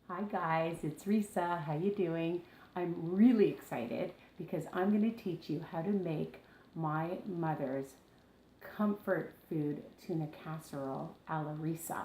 Hi guys, it's Risa. How you doing? I'm really excited because I'm going to teach you how to make my mother's comfort food tuna casserole a la Risa.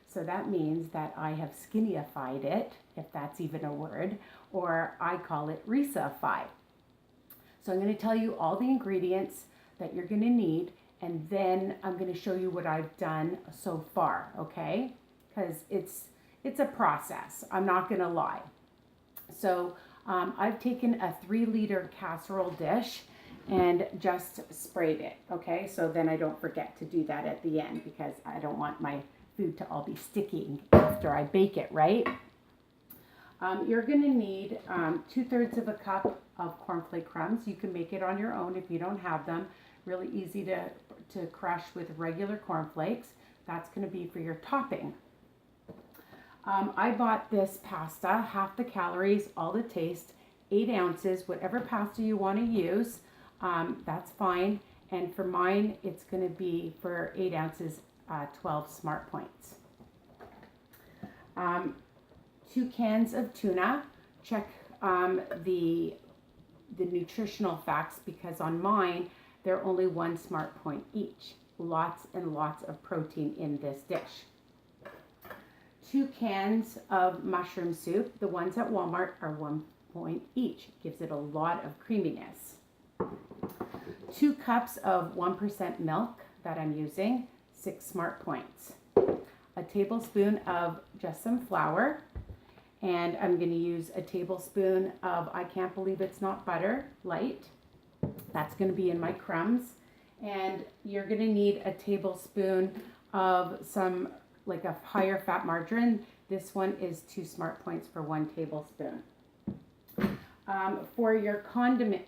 So that means that I have skinnified it, if that's even a word, or I call it Risa-fied. So I'm going to tell you all the ingredients that you're going to need, and then I'm going to show you what I've done so far, okay? Because it's a process. I'm not going to lie. So I've taken a 3-liter casserole dish and just sprayed it, okay? So then I don't forget to do that at the end because I don't want my food to all be sticking after I bake it, right? You're going to need 2/3 of a cup of cornflake crumbs. You can make it on your own if you don't have them. Really easy to crush with regular cornflakes. That's going to be for your topping. I bought this pasta, half the calories, all the taste, 8 ounces, whatever pasta you want to use, that's fine. And for mine, it's going to be for 8 ounces, 12 smart points. 2 cans of tuna. Check the nutritional facts because on mine, they're only 1 smart point each. Lots and lots of protein in this dish. 2 cans of mushroom soup. The ones at Walmart are 1 point each. Gives it a lot of creaminess. 2 cups of 1% milk that I'm using, 6 smart points. A tablespoon of just some flour. And I'm going to use a tablespoon of, I can't believe it's not butter, light. That's going to be in my crumbs. And you're going to need a tablespoon of some like a higher fat margarine. This one is 2 smart points for 1 tablespoon. For your condiment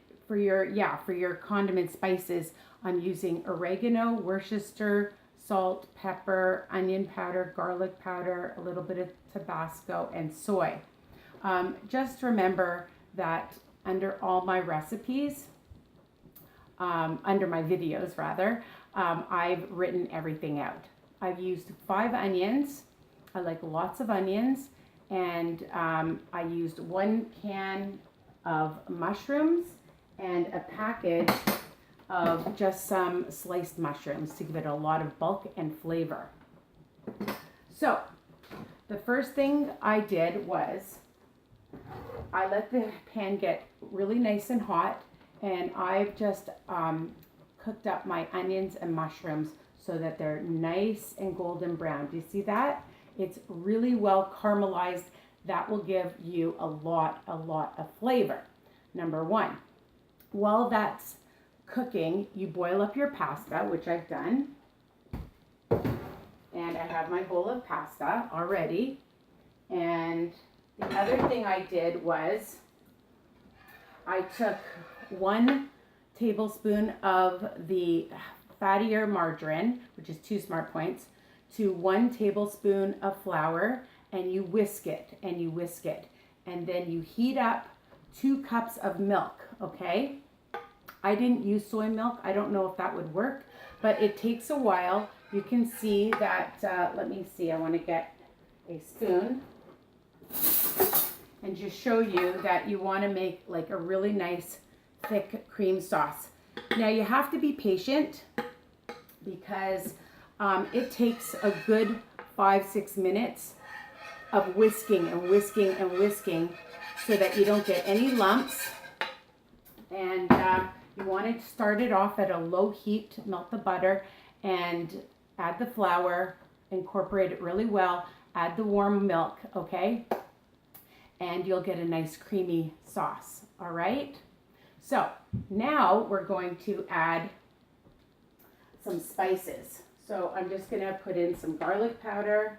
spices, I'm using oregano, Worcester, salt, pepper, onion powder, garlic powder, a little bit of Tabasco, and soy. Just remember that under all my recipes, under my videos rather, I've written everything out. I've used 5 onions. I like lots of onions. And I used 1 can of mushrooms and a package of just some sliced mushrooms to give it a lot of bulk and flavor. So the first thing I did was I let the pan get really nice and hot, and I've just cooked up my onions and mushrooms so that they're nice and golden brown. Do you see that? It's really well caramelized. That will give you a lot of flavor. Number 1, while that's cooking, you boil up your pasta, which I've done. And I have my bowl of pasta already. And the other thing I did was I took 1 tablespoon of the fattier margarine, which is 2 smart points, to 1 tablespoon of flour, and you whisk it and you whisk it. And then you heat up 2 cups of milk, okay? I didn't use soy milk. I don't know if that would work, but it takes a while. You can see that, let me see, I want to get a spoon and just show you that you want to make like a really nice thick cream sauce. Now you have to be patient because it takes a good 5-6 minutes of whisking and whisking and whisking so that you don't get any lumps. And you want to start it off at a low heat, melt the butter and add the flour, incorporate it really well, add the warm milk, okay? And you'll get a nice creamy sauce, all right? So now we're going to add some spices. So I'm just gonna put in some garlic powder,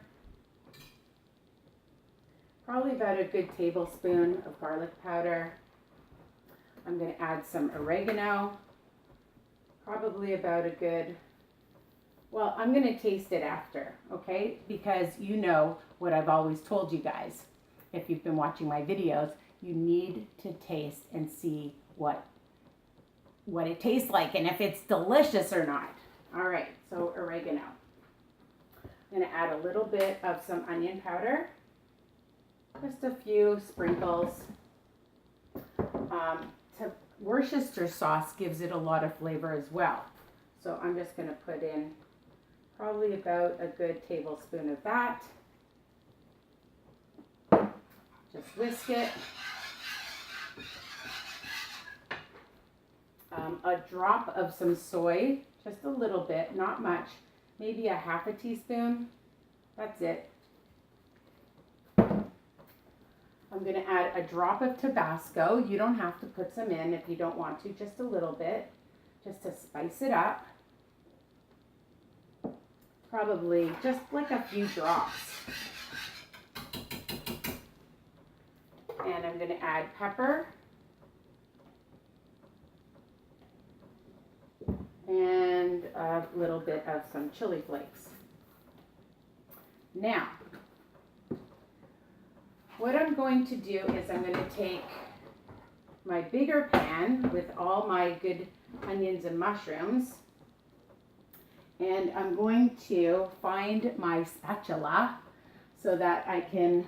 probably about a good tablespoon of garlic powder. I'm going to add some oregano, probably about a good, well, I'm going to taste it after, okay? Because you know what I've always told you guys. If you've been watching my videos, you need to taste and see what it tastes like and if it's delicious or not. All right, so oregano. I'm going to add a little bit of some onion powder. Just a few sprinkles. Worcester sauce gives it a lot of flavor as well. So I'm just going to put in probably about a good tablespoon of that. Just whisk it. A drop of some soy, just a little bit, not much, maybe a half a teaspoon. That's it. I'm going to add a drop of Tabasco. You don't have to put some in if you don't want to, just a little bit, just to spice it up. Probably just like a few drops. And I'm going to add pepper. And a little bit of some chili flakes. Now, what I'm going to do is I'm going to take my bigger pan with all my good onions and mushrooms, and I'm going to find my spatula so that I can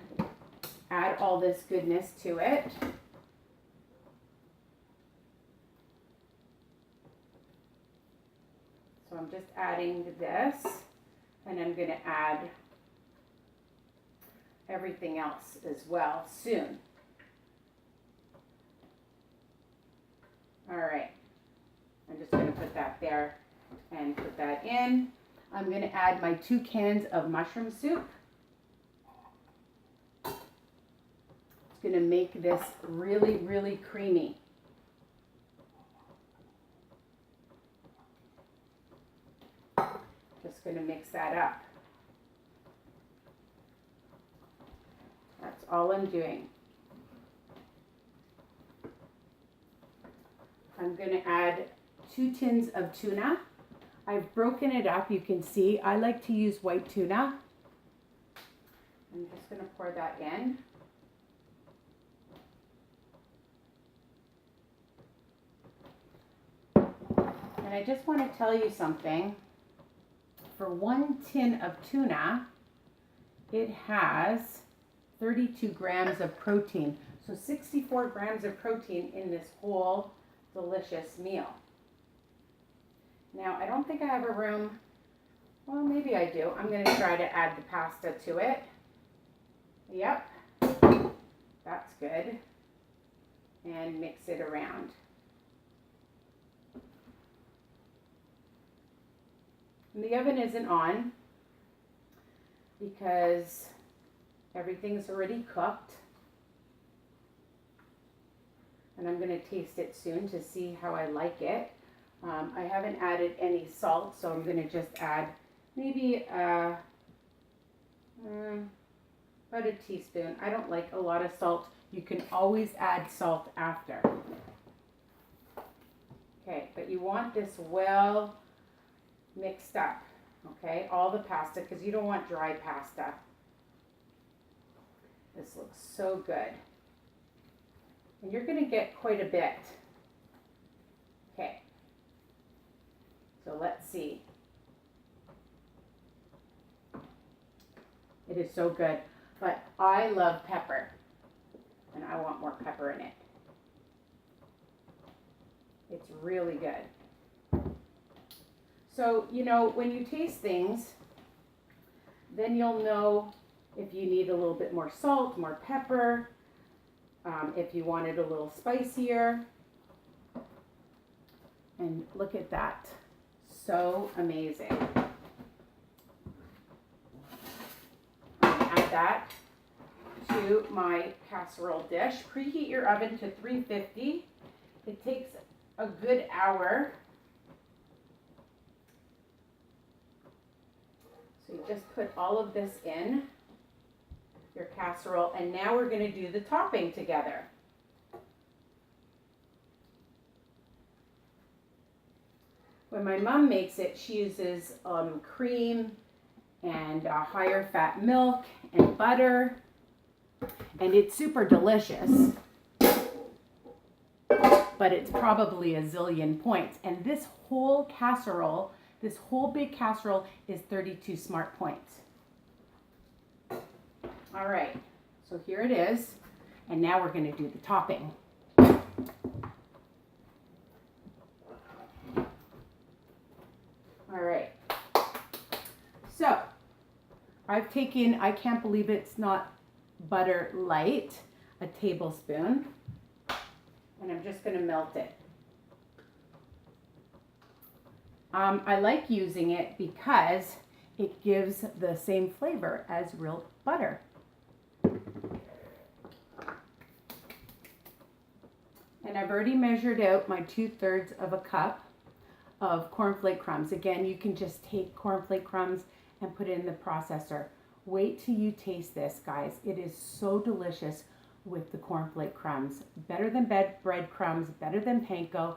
add all this goodness to it. So I'm just adding this, and I'm going to add everything else as well soon. All right, I'm just going to put that there and put that in. I'm going to add my 2 cans of mushroom soup. It's going to make this really, really creamy. Just going to mix that up. That's all I'm doing. I'm going to add 2 tins of tuna. I've broken it up. You can see I like to use white tuna. I'm just going to pour that in. And I just want to tell you something. For 1 tin of tuna, it has 32 grams of protein. So 64 grams of protein in this whole delicious meal. Now, I don't think I have a room. Well, maybe I do. I'm going to try to add the pasta to it. Yep, that's good. And mix it around. And the oven isn't on because everything's already cooked. And I'm going to taste it soon to see how I like it. I haven't added any salt, so I'm going to just add maybe about a teaspoon. I don't like a lot of salt. You can always add salt after. Okay, but you want this well mixed up, okay? All the pasta, because you don't want dry pasta. This looks so good. And you're going to get quite a bit. Okay. So let's see. It is so good. But I love pepper. And I want more pepper in it. It's really good. So, you know, when you taste things, then you'll know if you need a little bit more salt, more pepper, if you want it a little spicier. And look at that. So amazing. I'm going to add that to my casserole dish. Preheat your oven to 350. It takes a good hour. So you just put all of this in your casserole, and now we're going to do the topping together. When my mom makes it, she uses cream and higher fat milk and butter, and it's super delicious, but it's probably a zillion points. And this whole casserole, this whole big casserole is 32 smart points. All right, So here it is. And now we're going to do the topping. All right. So I've taken, I can't believe it's not butter light, a tablespoon. And I'm just going to melt it. I like using it because it gives the same flavor as real butter. And I've already measured out my 2/3 of a cup of cornflake crumbs. Again, you can just take cornflake crumbs and put it in the processor. Wait till you taste this, guys. It is so delicious with the cornflake crumbs. Better than breadcrumbs, better than panko,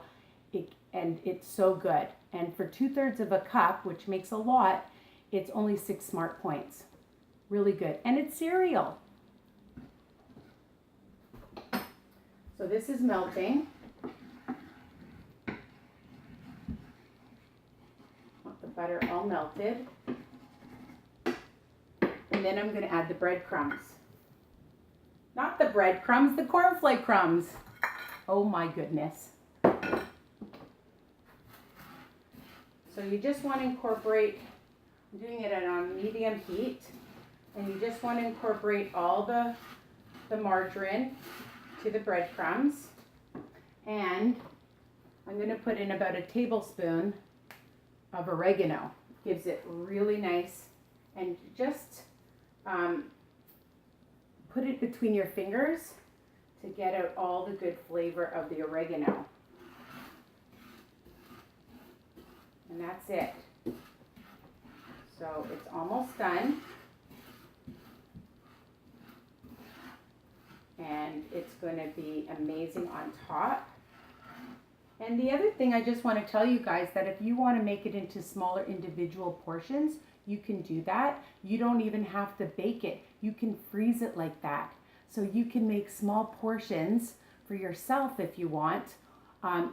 and it's so good. And for 2/3 of a cup, which makes a lot, it's only 6 smart points. Really good. And it's cereal. So this is melting. Want the butter all melted. And then I'm going to add the breadcrumbs. Not the breadcrumbs, the cornflake crumbs. Oh my goodness. So you just want to incorporate, I'm doing it on medium heat, and you just want to incorporate all the margarine to the breadcrumbs. And I'm going to put in about a tablespoon of oregano. Gives it really nice, and just put it between your fingers to get out all the good flavor of the oregano. And that's it. So it's almost done. And it's going to be amazing on top. And the other thing I just want to tell you guys, that if you want to make it into smaller individual portions, you can do that. You don't even have to bake it. You can freeze it like that. So you can make small portions for yourself if you want.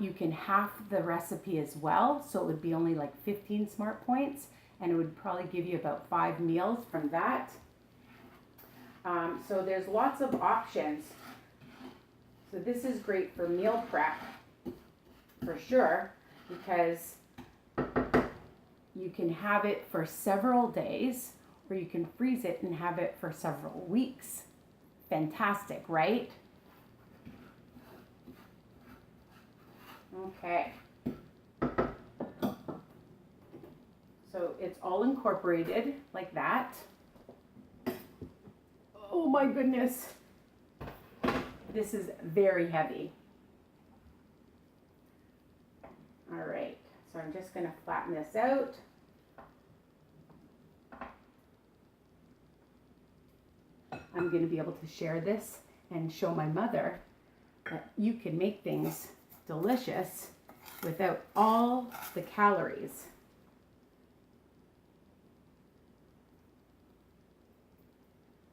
You can half the recipe as well. So it would be only like 15 smart points, and it would probably give you about 5 meals from that. So there's lots of options. So this is great for meal prep for sure, because you can have it for several days, or you can freeze it and have it for several weeks. Fantastic, right? Okay. So it's all incorporated like that. Oh my goodness. This is very heavy. All right, so I'm just going to flatten this out. I'm going to be able to share this and show my mother that you can make things delicious without all the calories.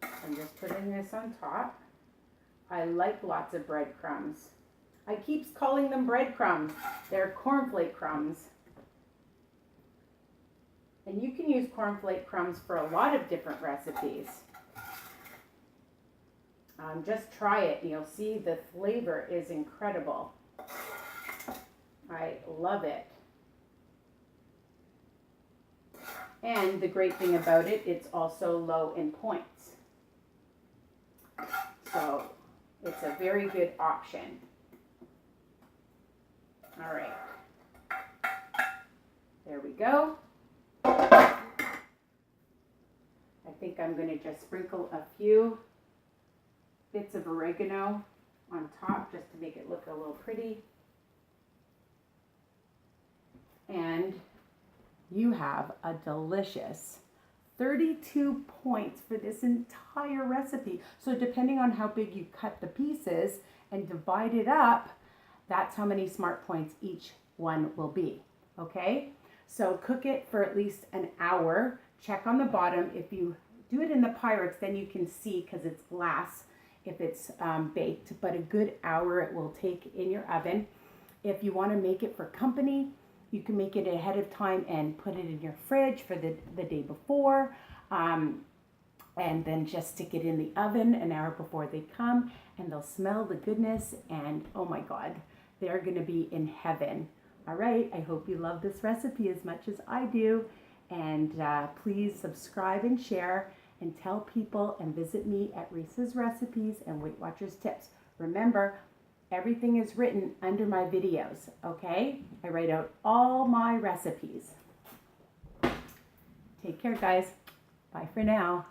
I'm just putting this on top. I like lots of breadcrumbs. I keep calling them breadcrumbs. They're cornflake crumbs. And you can use cornflake crumbs for a lot of different recipes. Just try it and you'll see the flavor is incredible. I love it. And the great thing about it, it's also low in points. So it's a very good option. All right. There we go. I think I'm going to just sprinkle a few bits of oregano on top just to make it look a little pretty. And you have a delicious 32 points for this entire recipe. So depending on how big you cut the pieces and divide it up, that's how many smart points each one will be. Okay? So cook it for at least an hour. Check on the bottom. If you do it in the Pyrex, then you can see, because it's glass, if it's baked, but a good hour it will take in your oven. If you want to make it for company, you can make it ahead of time and put it in your fridge for the day before. and then just stick it in the oven an hour before they come, and they'll smell the goodness, and oh my God, they're gonna be in heaven. All right, I hope you love this recipe as much as I do, and please subscribe and share and tell people, and visit me at Risa's Recipes and Weight Watchers Tips. Remember, everything is written under my videos, okay? I write out all my recipes. Take care, guys. Bye for now.